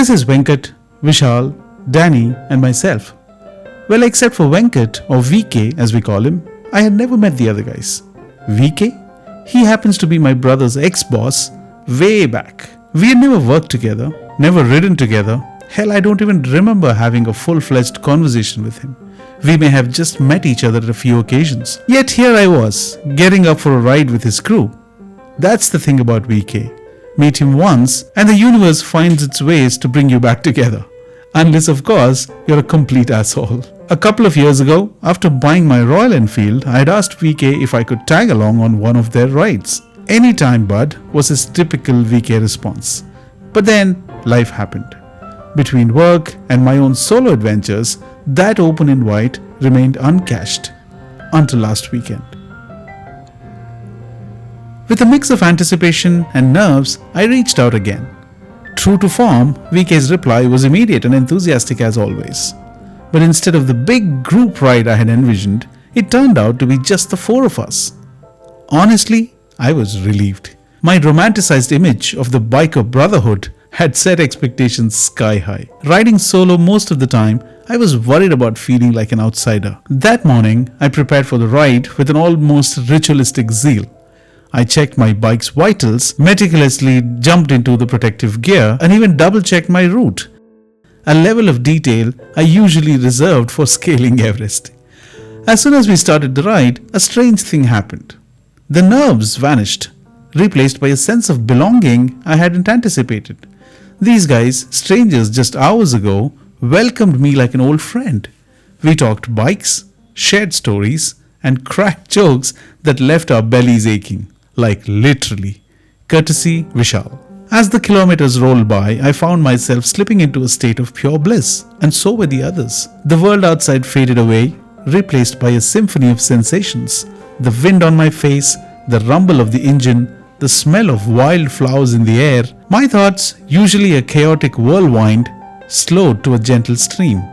This is Venkat, Vishal, Danny and myself. Well, except for Venkat, or VK as we call him, I had never met the other guys. VK? He happens to be my brother's ex-boss way back. We had never worked together, never ridden together. Hell, I don't even remember having a full-fledged conversation with him. We may have just met each other at a few occasions. Yet here I was, getting up for a ride with his crew. That's the thing about VK. Meet him once and the universe finds its ways to bring you back together. Unless, of course, you're a complete asshole. A couple of years ago, after buying my Royal Enfield, I had asked VK if I could tag along on one of their rides. Anytime, bud, was his typical VK response. But then, life happened. Between work and my own solo adventures, that open invite remained uncashed until last weekend. With a mix of anticipation and nerves, I reached out again. True to form, VK's reply was immediate and enthusiastic as always. But instead of the big group ride I had envisioned, it turned out to be just the four of us. Honestly, I was relieved. My romanticized image of the biker brotherhood had set expectations sky high. Riding solo most of the time, I was worried about feeling like an outsider. That morning, I prepared for the ride with an almost ritualistic zeal. I checked my bike's vitals, meticulously jumped into the protective gear, and even double-checked my route. A level of detail I usually reserved for scaling Everest. As soon as we started the ride, a strange thing happened. The nerves vanished, replaced by a sense of belonging I hadn't anticipated. These guys, strangers just hours ago, welcomed me like an old friend. We talked bikes, shared stories, and cracked jokes that left our bellies aching. Like literally. Courtesy Vishal. As the kilometers rolled by, I found myself slipping into a state of pure bliss, and so were the others. The world outside faded away, replaced by a symphony of sensations. The wind on my face, the rumble of the engine, the smell of wild flowers in the air. My thoughts, usually a chaotic whirlwind, slowed to a gentle stream.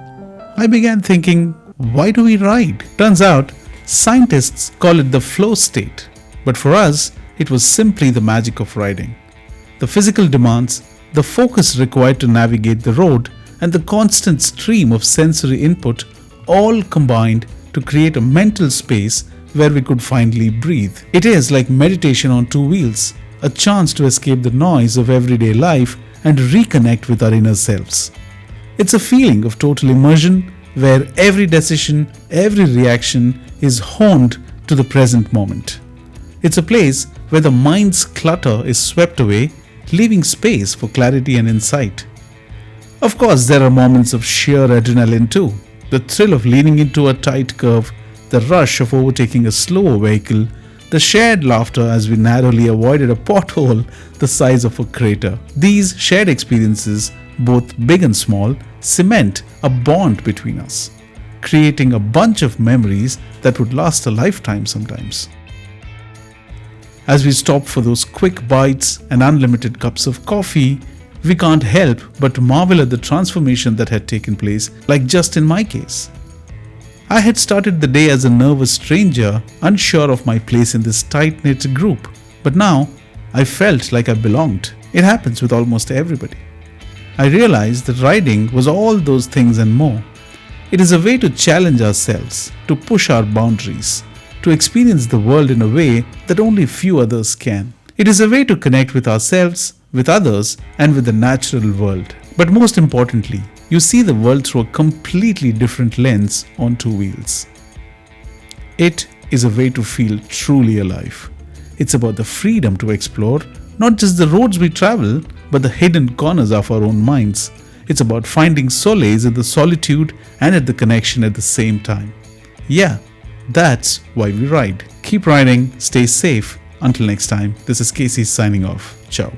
I began thinking, why do we ride? Turns out, scientists call it the flow state. But for us, it was simply the magic of riding. The physical demands, the focus required to navigate the road, and the constant stream of sensory input all combined to create a mental space where we could finally breathe. It is like meditation on two wheels, a chance to escape the noise of everyday life and reconnect with our inner selves. It's a feeling of total immersion where every decision, every reaction is honed to the present moment. It's a place where the mind's clutter is swept away, leaving space for clarity and insight. Of course, there are moments of sheer adrenaline too. The thrill of leaning into a tight curve, the rush of overtaking a slower vehicle, the shared laughter as we narrowly avoided a pothole the size of a crater. These shared experiences, both big and small, cement a bond between us, creating a bunch of memories that would last a lifetime sometimes. As we stop for those quick bites and unlimited cups of coffee, we can't help but marvel at the transformation that had taken place, like just in my case. I had started the day as a nervous stranger, unsure of my place in this tight-knit group. But now, I felt like I belonged. It happens with almost everybody. I realized that riding was all those things and more. It is a way to challenge ourselves, to push our boundaries, to experience the world in a way that only few others can. It is a way to connect with ourselves, with others, and with the natural world. But most importantly, you see the world through a completely different lens on two wheels. It is a way to feel truly alive. It's about the freedom to explore, not just the roads we travel, but the hidden corners of our own minds. It's about finding solace in the solitude and at the connection at the same time. Yeah, that's why we ride. Keep riding, stay safe. Until next time, this is Casey signing off. Ciao.